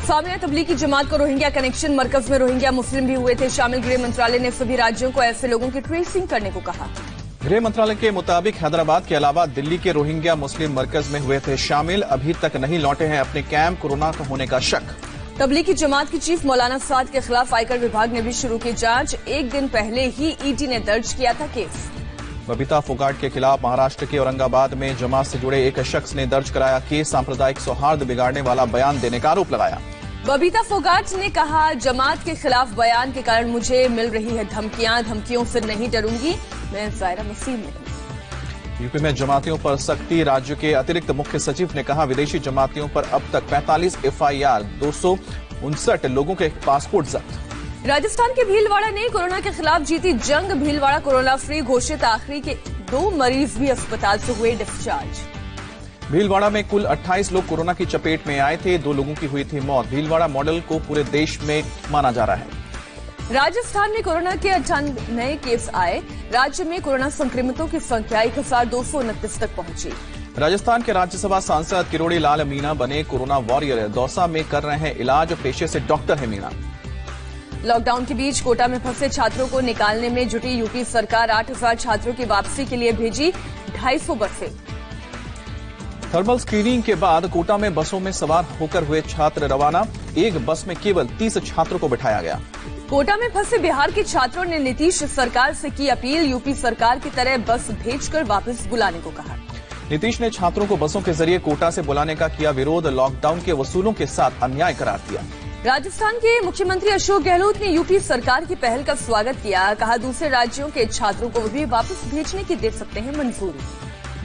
सामने तबलीगी जमात को Rohingya connection, मरकज में रोहिंग्या मुस्लिम भी हुए थे शामिल। गृह मंत्रालय ने सभी राज्यों को ऐसे लोगों की ट्रेसिंग करने को कहा। गृह मंत्रालय के मुताबिक हैदराबाद के अलावा दिल्ली के रोहिंग्या मुस्लिम मरकज में हुए थे शामिल। अभी तक नहीं लौटे हैं अपने कैंप, कोरोना का होने का शक। तबलीगी जमात की चीफ मौलाना साद के खिलाफ आयकर विभाग ने भी शुरू की जांच। एक दिन पहले ही ईडी ने दर्ज किया था केस। बबीता फोगाट के खिलाफ महाराष्ट्र के औरंगाबाद में जमात से जुड़े एक शख्स ने दर्ज कराया केस। सांप्रदायिक सौहार्द बिगाड़ने वाला बयान देने का आरोप लगाया। बबीता फोगाट ने कहा, जमात के खिलाफ बयान के कारण मुझे मिल रही है धमकियां, धमकियों से नहीं डरूंगी, मैं जायरा मसीह नहीं। यूपी में जमातियों पर सख्ती। राज्य के अतिरिक्त मुख्य सचिव ने कहा, विदेशी जमातियों पर अब तक 45 FIR, 259 लोगों के पासपोर्ट जब्त। राजस्थान के भीलवाड़ा ने कोरोना के खिलाफ जीती जंग। भीलवाड़ा कोरोना फ्री घोषित। आखिरी के 2 मरीज भी अस्पताल से हुए डिस्चार्ज। भीलवाड़ा में कुल 28 लोग कोरोना की चपेट में आए थे, 2 लोगों की हुई थी मौत। भीलवाड़ा मॉडल को पूरे देश में माना जा रहा है। राजस्थान में कोरोना के 98 नए केस आए। राज्य में कोरोना संक्रमितों की संख्या 1229 तक पहुंची। राजस्थान के राज्यसभा सांसद किरोड़ी लाल मीणा बने कोरोना वॉरियर। दौसा में कर रहे हैं इलाज, पेशे से डॉक्टर है मीणा। लॉकडाउन के बीच कोटा में फंसे छात्रों को निकालने में जुटी यूपी सरकार। 8000 छात्रों की वापसी के लिए भेजी 250 बसें। थर्मल स्क्रीनिंग के बाद कोटा में बसों में सवार होकर हुए छात्र रवाना। एक बस में केवल 30 छात्रों को बिठाया गया। कोटा में फंसे बिहार के छात्रों ने नीतीश सरकार से की अपील। यूपी सरकार की तरह बस भेजकर वापस बुलाने को कहा। नीतीश ने छात्रों को बसों के जरिए कोटा से बुलाने का किया विरोध। लॉकडाउन के वसूलों के साथ अन्याय करार दिया। राजस्थान के मुख्यमंत्री अशोक गहलोत ने यूपी सरकार की पहल का स्वागत किया। कहा, दूसरे राज्यों के छात्रों को भी वापस भेजने की दे सकते हैं मंजूरी।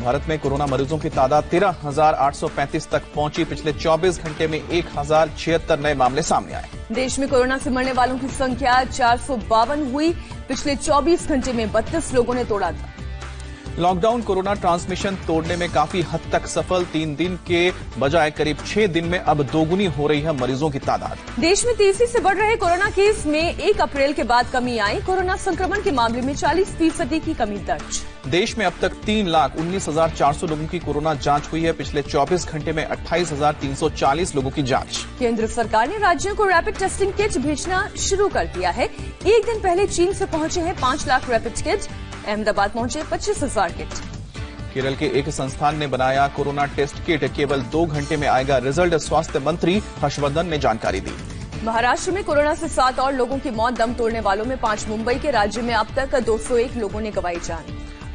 भारत में कोरोना मरीजों की तादाद 13,835 तक पहुंची। पिछले 24 घंटे में 1076 नए मामले सामने आए। देश में कोरोना से मरने वालों की संख्या 452 हुई। पिछले 24 घंटे में 32 लोगों ने तोड़ा था। लॉकडाउन कोरोना ट्रांसमिशन तोड़ने में काफी हद तक सफल। 3 दिन के बजाय करीब 6 दिन में अब दोगुनी हो रही है मरीजों की तादाद। देश में तेजी से बढ़ रहे कोरोना केस में 1 अप्रैल के बाद कमी आई। कोरोना संक्रमण के मामले में 40% की कमी दर्ज। देश में अब तक 3,19,400 लोगों की कोरोना जांच हुई है। पिछले 24 घंटे में 28,340 लोगों की जांच। केंद्र सरकार ने राज्यों को रैपिड टेस्टिंग किट भेजना शुरू कर दिया है। एक दिन पहले चीन से पहुंचे हैं 5 लाख रैपिड किट। अहमदाबाद पहुंचे 25,000 किट। केरल के एक संस्थान ने बनाया कोरोना टेस्ट किट। केवल 2 घंटे में आएगा रिजल्ट, स्वास्थ्य मंत्री हर्षवर्धन ने जानकारी दी। महाराष्ट्र में कोरोना से 7 और लोगों की मौत। दम तोड़ने वालों में 5 मुंबई के। राज्य में अब तक 201 लोगों ने गंवाई जान।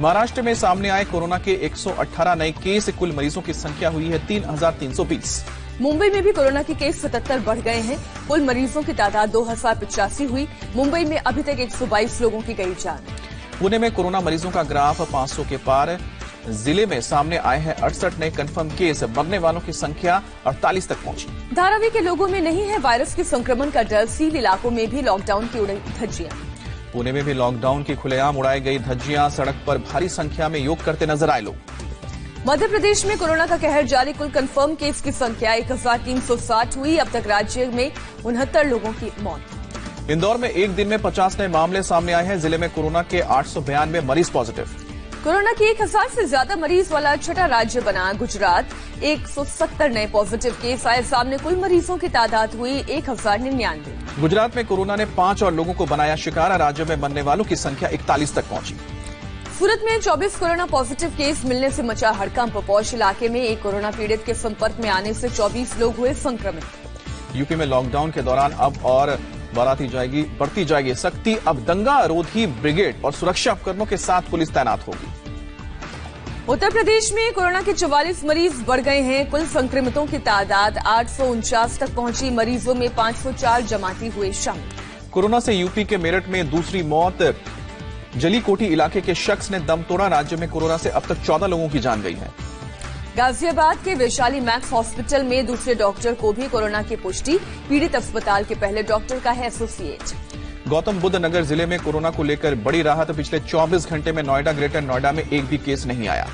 महाराष्ट्र में सामने आए कोरोना के 118 नए केस। कुल मरीजों की संख्या हुई है 3,320। मुंबई में भी कोरोना के केस 77 बढ़ गए हैं। कुल मरीजों की तादाद 2085 हुई। मुंबई में अभी तक 122 लोगों की गई जान। पुणे में कोरोना मरीजों का ग्राफ 500 के पार। जिले में सामने आए हैं 68 नए कंफर्म केस। मरने वालों की संख्या 48 तक पहुंची। धारावी के लोगों में नहीं है वायरस के संक्रमण का डर। सील इलाकों में भी लॉकडाउन की उड़ाई धज्जियां। पुणे में भी लॉकडाउन की खुलेआम उड़ाई गई धज्जियां। सड़क पर भारी संख्या में योग करते नजर आए लोग। मध्य प्रदेश में कोरोना का कहर जारी। कुल कंफर्म केस की संख्या 1,360 हुई। अब तक राज्य में 69 लोगों की मौत। इंदौर में एक दिन में 50 नए मामले सामने आए हैं। जिले में कोरोना के 892 मरीज पॉजिटिव। कोरोना के 1000 से ज्यादा मरीज वाला छठा राज्य बना गुजरात। 170 नए पॉजिटिव केस आए सामने। कुल मरीजों की तादाद हुई 1099। गुजरात में कोरोना ने 5 और लोगों को बनाया शिकार। राज्य में मरने वालों की संख्या 41 तक पहुंची। सूरत में 24 कोरोना पॉजिटिव केस मिलने से मचा हड़कंप। पौष इलाके में एक कोरोना पीड़ित के संपर्क में आने से 24 लोग हुए संक्रमित। यूपी में लॉकडाउन के दौरान अब और बढ़ती जाएगी सख्ती। अब दंगा रोधी ब्रिगेड और सुरक्षा उपकरणों के साथ पुलिस तैनात होगी। उत्तर प्रदेश में कोरोना के 44 मरीज बढ़ गए हैं। कुल संक्रमितों की तादाद 849 तक पहुंची। मरीजों में 504 जमाती हुए शामिल। कोरोना से यूपी के मेरठ में दूसरी मौत। जलीकोटी इलाके के शख्स ने दम तोड़ा। राज्य में कोरोना से अब तक 14 लोगों की जान गई है। गाजियाबाद के वैशाली मैक्स हॉस्पिटल में दूसरे डॉक्टर को भी कोरोना की पुष्टि। पीड़ित अस्पताल के पहले डॉक्टर का है एसोसिएट। गौतम बुद्ध नगर जिले में कोरोना को लेकर बड़ी राहत। पिछले 24 घंटे में नोएडा, ग्रेटर नोएडा में एक भी केस नहीं आया।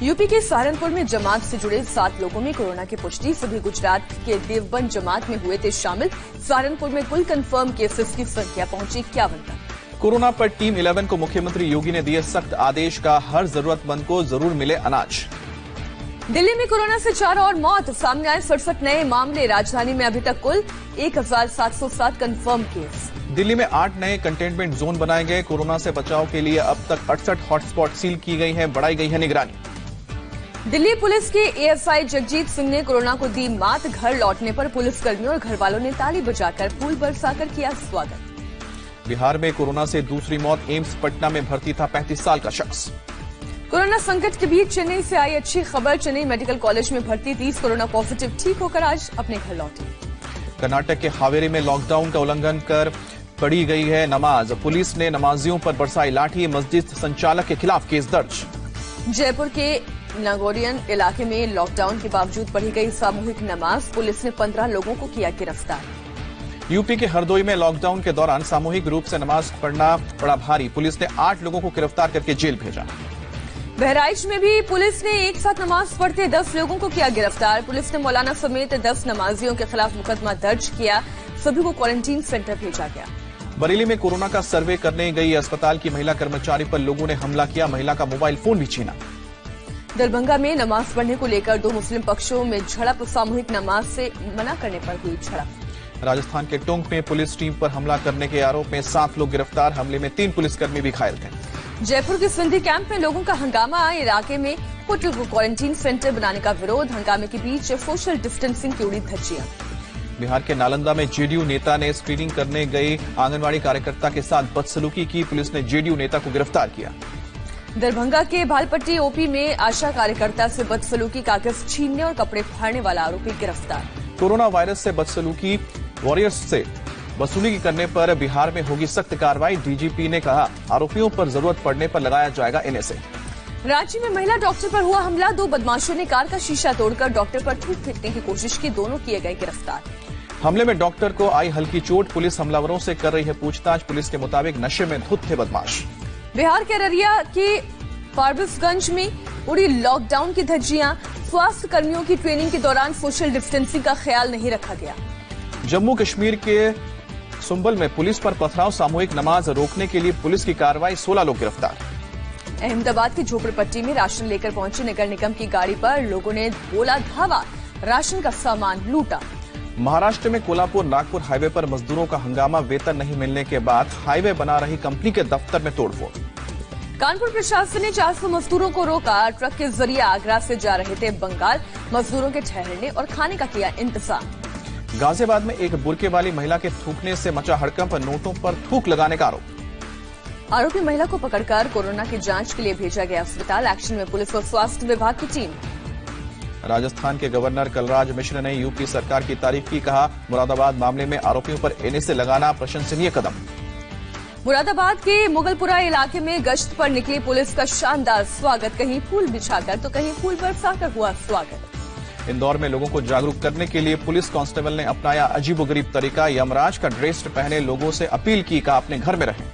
यूपी के सहारनपुर में जमात से जुड़े 7 लोगों में कोरोना की पुष्टि। सभी गुजरात के देवबंद जमात में हुए थे शामिल। सहारनपुर में कुल कंफर्म केसेस की संख्या पहुंची 51 तक। कोरोना पर टीम 11 को मुख्यमंत्री योगी ने दिए सख्त आदेश का। हर जरूरतमंद को जरूर मिले अनाज। दिल्ली में कोरोना से 4 और मौत, सामने आए 67 नए मामले। राजधानी में अभी तक कुल 1707 कंफर्म केस। दिल्ली में 8 नए कंटेनमेंट जोन बनाए गए। कोरोना से बचाव के लिए अब तक 68 हॉटस्पॉट सील की गई है, बढ़ाई गई है निगरानी। दिल्ली पुलिस के एएसआई जगजीत सिंह ने कोरोना को दी मात। घर लौटने पर पुलिसकर्मियों और घर वालों ने ताली बजाकर फूल बरसाकर किया स्वागत। बिहार में कोरोना से दूसरी मौत, एम्स पटना में भर्ती था 35 साल का शख्स। कोरोना संकट के बीच चेन्नई से आई अच्छी खबर, चेन्नई मेडिकल कॉलेज में भर्ती 30 कोरोना पॉजिटिव ठीक होकर आज अपने घर लौटे। कर्नाटक के हावेरी में लॉकडाउन का उल्लंघन कर पढ़ी गई है नमाज, पुलिस ने नमाजियों पर बरसाई लाठी, मस्जिद संचालक के खिलाफ केस दर्ज। जयपुर के नागौरियन इलाके में लॉकडाउन के बावजूद पढ़ी गई सामूहिक नमाज, पुलिस ने 15 लोगों को किया गिरफ्तार। यूपी के हरदोई में लॉकडाउन के दौरान सामूहिक रूप से नमाज पढ़ना पड़ा भारी, पुलिस ने 8 लोगों को गिरफ्तार करके जेल भेजा। बहराइच में भी पुलिस ने एक साथ नमाज पढ़ते 10 लोगों को किया गिरफ्तार, पुलिस ने मौलाना समेत 10 नमाजियों के खिलाफ मुकदमा दर्ज किया, सभी को क्वारंटीन सेंटर भेजा गया। बरेली में कोरोना का सर्वे करने गई अस्पताल की महिला कर्मचारी पर लोगों ने हमला किया, महिला का मोबाइल फोन भी छीना। दरभंगा में नमाज पढ़ने को लेकर 2 मुस्लिम पक्षों में झड़प, सामूहिक नमाज से मना करने पर हुई झड़प। राजस्थान के टोंक में पुलिस टीम पर हमला करने के आरोप में 7 लोग गिरफ्तार, हमले में 3 पुलिसकर्मी भी घायल थे। जयपुर के सिंधी कैंप में लोगों का हंगामा, इलाके में होटल को क्वारंटीन सेंटर बनाने का विरोध, हंगामे के बीच सोशल डिस्टेंसिंग की उड़ी धज्जियां। बिहार के नालंदा में जेडीयू नेता ने स्क्रीनिंग करने गई आंगनवाड़ी कार्यकर्ता के साथ बदसलूकी की, पुलिस ने जेडीयू नेता को गिरफ्तार किया। दरभंगा के भालपट्टी ओपी में आशा कार्यकर्ता से बदसलूकी, कागज छीनने और कपड़े फाड़ने वाला आरोपी गिरफ्तार। कोरोना वायरस से बदसलूकी वॉरियर्स से वसूली करने पर बिहार में होगी सख्त कार्रवाई, डीजीपी ने कहा आरोपियों पर जरूरत पड़ने पर लगाया जाएगा एनएसए। रांची में महिला डॉक्टर पर हुआ हमला, 2 बदमाशों ने कार का शीशा तोड़कर डॉक्टर पर थूक फेंकने की कोशिश की, दोनों किए गए गिरफ्तार। हमले में डॉक्टर को आई हल्की चोट, पुलिस हमलावरों से कर रही है पूछताछ, पुलिस के मुताबिक नशे में धुत थे बदमाश। बिहार के अररिया के फारबिसगंज में उड़ी लॉकडाउन की धज्जियां, स्वास्थ्य कर्मियों की ट्रेनिंग के दौरान सोशल डिस्टेंसिंग का ख्याल नहीं रखा गया। जम्मू कश्मीर के सुंबल में पुलिस पर पथराव, सामूहिक नमाज रोकने के लिए पुलिस की कार्रवाई, 16 लोग गिरफ्तार। अहमदाबाद की झोपड़पट्टी में राशन लेकर पहुंचे नगर निगम की गाड़ी पर लोगों ने बोला धावा, राशन का सामान लूटा। महाराष्ट्र में कोल्हापुर नागपुर हाईवे पर मजदूरों का हंगामा, वेतन नहीं मिलने के बाद हाईवे बना रही कंपनी के दफ्तर में तोड़फोड़। कानपुर प्रशासन ने 400 मजदूरों को रोका, ट्रक के जरिए आगरा से जा रहे थे बंगाल, मजदूरों के ठहरने और खाने का किया इंतजाम। गाजियाबाद में एक बुर्के वाली महिला के थूकने से मचा हड़कंप, नोटों पर थूक लगाने का आरोप। आरोपी महिला को पकड़कर कोरोना की जांच के लिए भेजा गया अस्पताल, एक्शन में पुलिस और स्वास्थ्य विभाग की टीम। राजस्थान के गवर्नर कलराज मिश्र ने यूपी सरकार की तारीफ की, कहा मुरादाबाद मामले में आरोपियों पर एनएसए लगाना प्रशंसनीय कदम। मुरादाबाद के मुगलपुरा इलाके में गश्त पर निकली पुलिस का शानदार स्वागत, कहीं फूल बिछाकर तो कहीं फूल बरसाकर हुआ स्वागत। इंदौर में लोगों को जागरूक करने के लिए पुलिस कांस्टेबल ने अपनाया अजीबोगरीब तरीका, यमराज का ड्रेस पहने लोगों से अपील की, कहा अपने घर में रहें।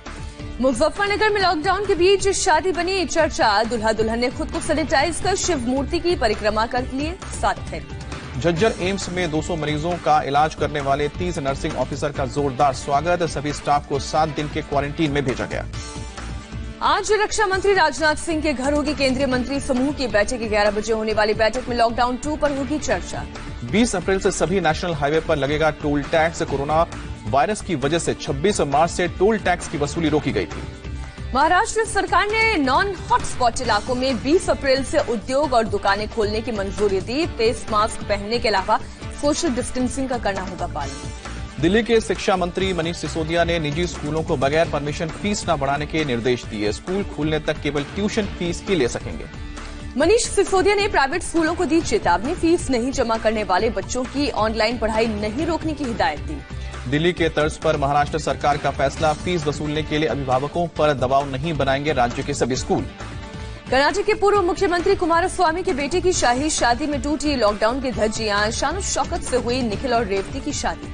मुजफ्फरनगर में लॉकडाउन के बीच शादी बनी चर्चा, दुल्हा दुल्हन ने खुद को सैनिटाइज कर शिव मूर्ति की परिक्रमा कर लिए 7 थैली। झज्जर एम्स में 200 मरीजों का इलाज करने वाले 30 नर्सिंग ऑफिसर का जोरदार स्वागत, सभी स्टाफ को 7 दिन के क्वारंटीन में भेजा गया। आज रक्षा मंत्री राजनाथ सिंह के घर होगी केंद्रीय मंत्री समूह की बैठक, 11 बजे होने वाली बैठक में लॉकडाउन 2 पर होगी चर्चा। 20 अप्रैल से सभी नेशनल हाईवे पर लगेगा टोल टैक्स, कोरोना वायरस की वजह से 26 मार्च से टोल टैक्स की वसूली रोकी गई थी। महाराष्ट्र सरकार ने नॉन हॉटस्पॉट इलाकों में 20 अप्रैल से उद्योग और दुकानें खोलने की मंजूरी दी, फेस मास्क पहनने के अलावा सोशल डिस्टेंसिंग का करना होगा पालन। दिल्ली के शिक्षा मंत्री मनीष सिसोदिया ने निजी स्कूलों को बगैर परमिशन फीस न बढ़ाने के निर्देश दिए, स्कूल खुलने तक केवल ट्यूशन फीस ही ले सकेंगे। मनीष सिसोदिया ने प्राइवेट स्कूलों को दी चेतावनी, फीस नहीं जमा करने वाले बच्चों की ऑनलाइन पढ़ाई नहीं रोकने की हिदायत दी। दिल्ली के तर्ज पर महाराष्ट्र सरकार का फैसला, फीस वसूलने के लिए अभिभावकों पर दबाव नहीं बनाएंगे राज्य के सभी स्कूल। कर्नाटक के पूर्व मुख्यमंत्री कुमारस्वामी के बेटे की शाही शादी में टूटी लॉकडाउन की धज्जियां, शान शौकत से हुई निखिल और रेवती की शादी।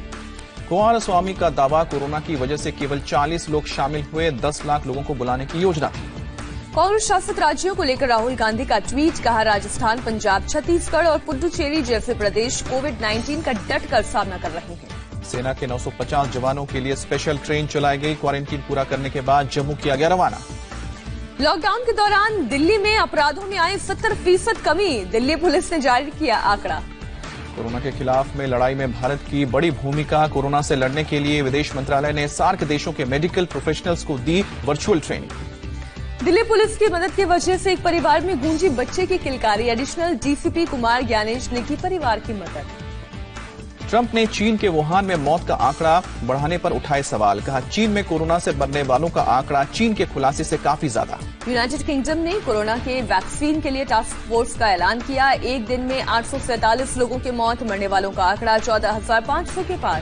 कुमारस्वामी का दावा, कोरोना की वजह से केवल 40 लोग शामिल हुए, 10 लाख लोगों को बुलाने की योजना। कांग्रेस शासित राज्यों को लेकर राहुल गांधी का ट्वीट, कहा राजस्थान, पंजाब, छत्तीसगढ़ और पुडुचेरी जैसे प्रदेश कोविड-19 का डट कर सामना कर रहे हैं। सेना के 950 जवानों के लिए स्पेशल ट्रेन चलाई गई, क्वारंटीन पूरा करने के बाद जम्मू किया गया रवाना। लॉकडाउन के दौरान दिल्ली में अपराधों में आई 70% कमी, दिल्ली पुलिस ने जारी किया आंकड़ा। कोरोना के खिलाफ में लड़ाई में भारत की बड़ी भूमिका। कोरोना से लड़ने के लिए विदेश मंत्रालय ने सार्क देशों के मेडिकल प्रोफेशनल्स को the virtual training. Delhi police की मदद की वजह से एक परिवार में गूंजी बच्चे की किलकारी, एडिशनल डीसीपी कुमार ज्ञानेश ने की परिवार की मदद। ट्रंप ने चीन के वुहान में मौत का आंकड़ा बढ़ाने पर उठाए सवाल, कहा चीन में कोरोना से मरने वालों का आंकड़ा चीन के खुलासे से काफी ज्यादा। यूनाइटेड किंगडम ने कोरोना के वैक्सीन के लिए टास्क फोर्स का ऐलान किया। एक दिन में 847 लोगों की मौत, मरने वालों का आंकड़ा 14,500 के पार।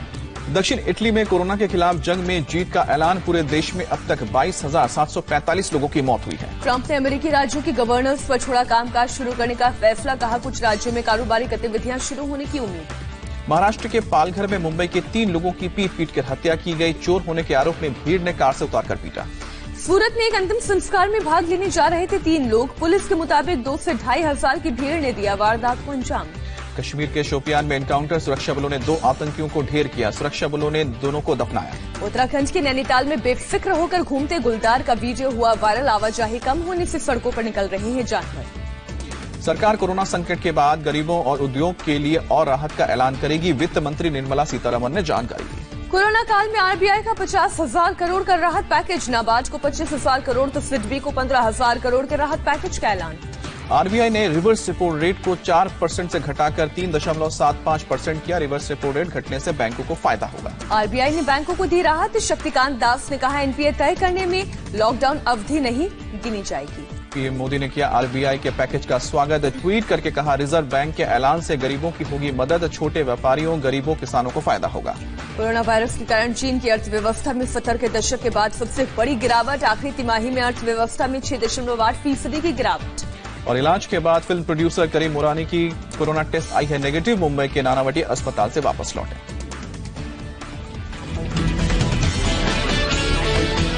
दक्षिण इटली में कोरोना के खिलाफ जंग में जीत का ऐलान, पूरे देश में अब तक 22,745 लोगों की मौत हुई है। ट्रंप ने अमेरिकी राज्यों की गवर्नर्स पर छोड़ा कामकाज शुरू करने का फैसला, कहा कुछ राज्यों में कारोबारी गतिविधियां शुरू होने की उम्मीद। महाराष्ट्र के पालघर में मुंबई के 3 लोगों की पीट कर हत्या की गई, चोर होने के आरोप में भीड़ ने कार से उतारकर पीटा। सूरत में एक अंतिम संस्कार में भाग लेने जा रहे थे 3 लोग, पुलिस के मुताबिक 2 से 2,500 की भीड़ ने दिया वारदात को अंजाम। कश्मीर के शोपियान में एनकाउंटर, सुरक्षा बलों ने 2 आतंकियों को ढेर किया, सुरक्षा बलों ने दोनों को दफनाया। उत्तराखंड के नैनीताल में बेफिक्र होकर घूमते गुलदार का वीडियो हुआ वायरल, आवाजाही कम होने से सड़कों पर निकल रहे हैं जानवर। सरकार कोरोना संकट के बाद गरीबों और उद्योग के लिए और राहत का ऐलान करेगी, वित्त मंत्री निर्मला सीतारमण ने जानकारी दी। कोरोना काल में आरबीआई का 50,000 करोड़ का राहत पैकेज, नाबार्ड को 25,000 करोड़ तो सिडबी को 15,000 करोड़ के राहत पैकेज का ऐलान। आरबीआई ने रिवर्स रेपो रेट को 4% से घटाकर 3.75% किया, रिवर्स रेपो रेट घटने से बैंकों को फायदा होगा। आरबीआई ने बैंकों को दी राहत, शक्तिकांत दास ने कहा एनपीए तय करने में लॉकडाउन अवधि नहीं गिनी जाएगी। पीएम मोदी ने किया आरबीआई के पैकेज का स्वागत, ट्वीट करके कहा रिजर्व बैंक के ऐलान से गरीबों की होगी मदद, छोटे व्यापारियों गरीबों किसानों को फायदा होगा। कोरोना वायरस के कारण चीन की अर्थव्यवस्था में 70 के दशक के बाद सबसे बड़ी गिरावट, आखिरी तिमाही में अर्थव्यवस्था में 6.8% की गिरावट। और इलाज के बाद फिल्म प्रोड्यूसर करीम मुरानी की कोरोना टेस्ट आई है नेगेटिव, मुंबई के नानावटी अस्पताल से वापस लौटे।